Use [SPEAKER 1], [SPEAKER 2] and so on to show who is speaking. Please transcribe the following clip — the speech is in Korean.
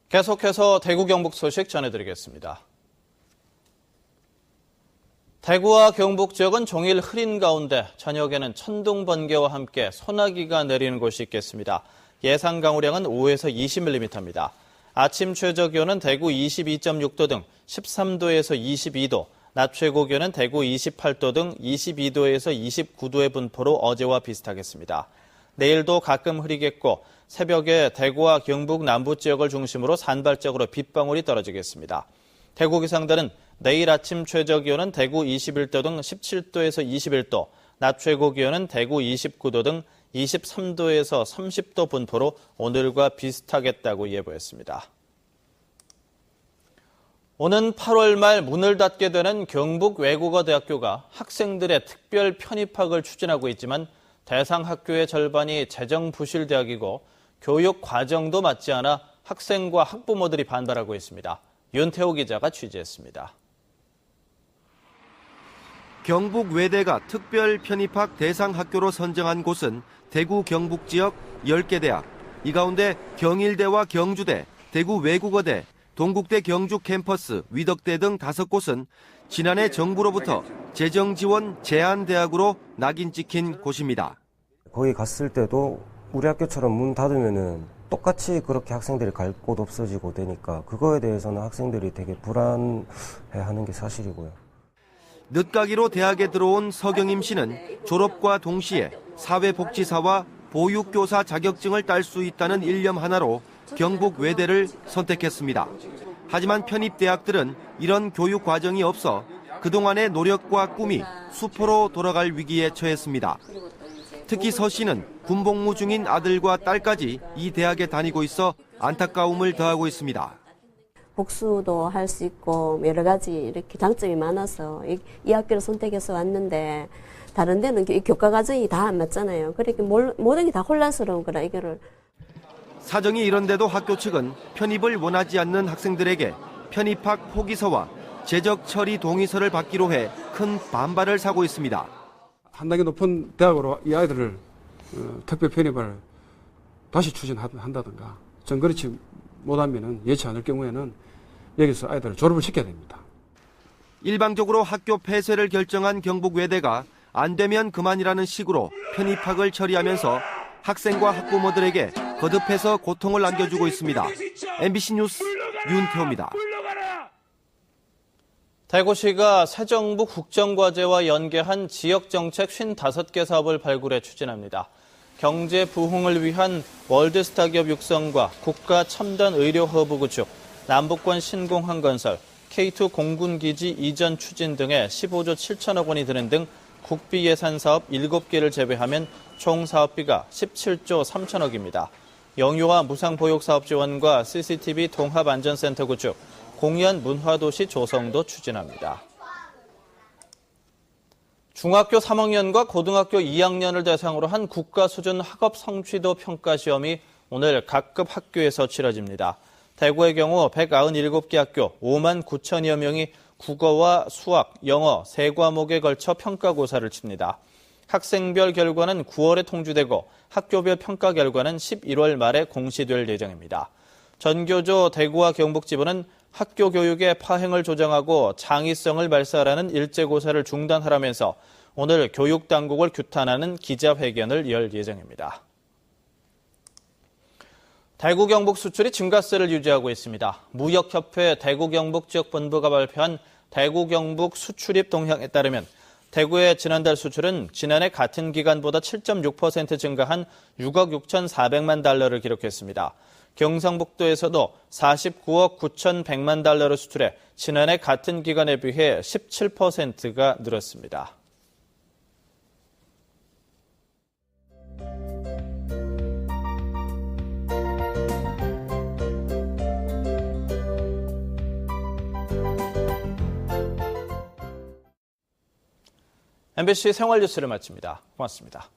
[SPEAKER 1] 계속해서 대구 경북 소식 전해드리겠습니다. 대구와 경북 지역은 종일 흐린 가운데 저녁에는 천둥 번개와 함께 소나기가 내리는 곳이 있겠습니다. 예상 강우량은 5에서 20mm입니다. 아침 최저 기온은 대구 22.6도 등 13도에서 22도, 낮 최고 기온은 대구 28도 등 22도에서 29도의 분포로 어제와 비슷하겠습니다. 내일도 가끔 흐리겠고 새벽에 대구와 경북 남부 지역을 중심으로 산발적으로 빗방울이 떨어지겠습니다. 대구 기상대는 내일 아침 최저 기온은 대구 21도 등 17도에서 21도, 낮 최고 기온은 대구 29도 등 23도에서 30도 분포로 오늘과 비슷하겠다고 예보했습니다. 오는 8월 말 문을 닫게 되는 경북 외국어대학교가 학생들의 특별 편입학을 추진하고 있지만 대상 학교의 절반이 재정 부실 대학이고 교육 과정도 맞지 않아 학생과 학부모들이 반발하고 있습니다. 윤태호 기자가 취재했습니다.
[SPEAKER 2] 경북 외대가 특별 편입학 대상 학교로 선정한 곳은 대구 경북 지역 10개 대학. 이 가운데 경일대와 경주대, 대구 외국어대, 동국대 경주 캠퍼스, 위덕대 등 5곳은 지난해 정부로부터 재정 지원 제한 대학으로 낙인 찍힌 곳입니다.
[SPEAKER 3] 거기 갔을 때도 우리 학교처럼 문 닫으면은 똑같이 그렇게 학생들이 갈 곳 없어지고 되니까 그거에 대해서는 학생들이 되게 불안해하는 게 사실이고요.
[SPEAKER 2] 늦가기로 대학에 들어온 서경임 씨는 졸업과 동시에 사회복지사와 보육교사 자격증을 딸 수 있다는 일념 하나로 경북 외대를 선택했습니다. 하지만 편입대학들은 이런 교육 과정이 없어 그동안의 노력과 꿈이 수포로 돌아갈 위기에 처했습니다. 특히 서 씨는 군복무 중인 아들과 딸까지 이 대학에 다니고 있어 안타까움을 더하고 있습니다.
[SPEAKER 4] 복수도 할 수 있고 여러 가지 이렇게 장점이 많아서 이 학교를 선택해서 왔는데 다른 데는 교과 과정이 다 안 맞잖아요. 그러니까 모든 게 다 혼란스러운 거라 이거를.
[SPEAKER 2] 사정이 이런데도 학교 측은 편입을 원하지 않는 학생들에게 편입학 포기서와 재적 처리 동의서를 받기로 해 큰 반발을 사고 있습니다.
[SPEAKER 5] 한 단계 높은 대학으로 이 아이들을 특별 편입을 다시 추진한다든가 전 그렇지 못하면 예치 않을 경우에는 여기서 아이들을 졸업을 시켜야 됩니다.
[SPEAKER 2] 일방적으로 학교 폐쇄를 결정한 경북 외대가 안 되면 그만이라는 식으로 편입학을 처리하면서 학생과 학부모들에게 거듭해서 고통을 안겨주고 있습니다. MBC 뉴스 윤태호입니다.
[SPEAKER 1] 대구시가 새 정부 국정과제와 연계한 지역정책 55개 사업을 발굴해 추진합니다. 경제 부흥을 위한 월드스타 기업 육성과 국가 첨단 의료 허브 구축, 남북권 신공항 건설, K2 공군기지 이전 추진 등에 15조 7천억 원이 드는 등 국비 예산 사업 7개를 제외하면 총 사업비가 17조 3천억입니다. 영유아 무상보육 사업 지원과 CCTV 통합안전센터 구축, 공연 문화도시 조성도 추진합니다. 중학교 3학년과 고등학교 2학년을 대상으로 한 국가 수준 학업 성취도 평가 시험이 오늘 각급 학교에서 치러집니다. 대구의 경우 197개 학교 5만 9천여 명이 국어와 수학, 영어 3과목에 걸쳐 평가고사를 칩니다. 학생별 결과는 9월에 통지되고 학교별 평가 결과는 11월 말에 공시될 예정입니다. 전교조 대구와 경북지부는 학교 교육의 파행을 조정하고 창의성을 발산하는 일제고사를 중단하라면서 오늘 교육당국을 규탄하는 기자회견을 열 예정입니다. 대구 경북 수출이 증가세를 유지하고 있습니다. 무역협회 대구 경북 지역본부가 발표한 대구 경북 수출입 동향에 따르면 대구의 지난달 수출은 지난해 같은 기간보다 7.6% 증가한 6억 6,400만 달러를 기록했습니다. 경상북도에서도 49억 9,100만 달러를 수출해 지난해 같은 기간에 비해 17%가 늘었습니다. MBC 생활뉴스를 마칩니다. 고맙습니다.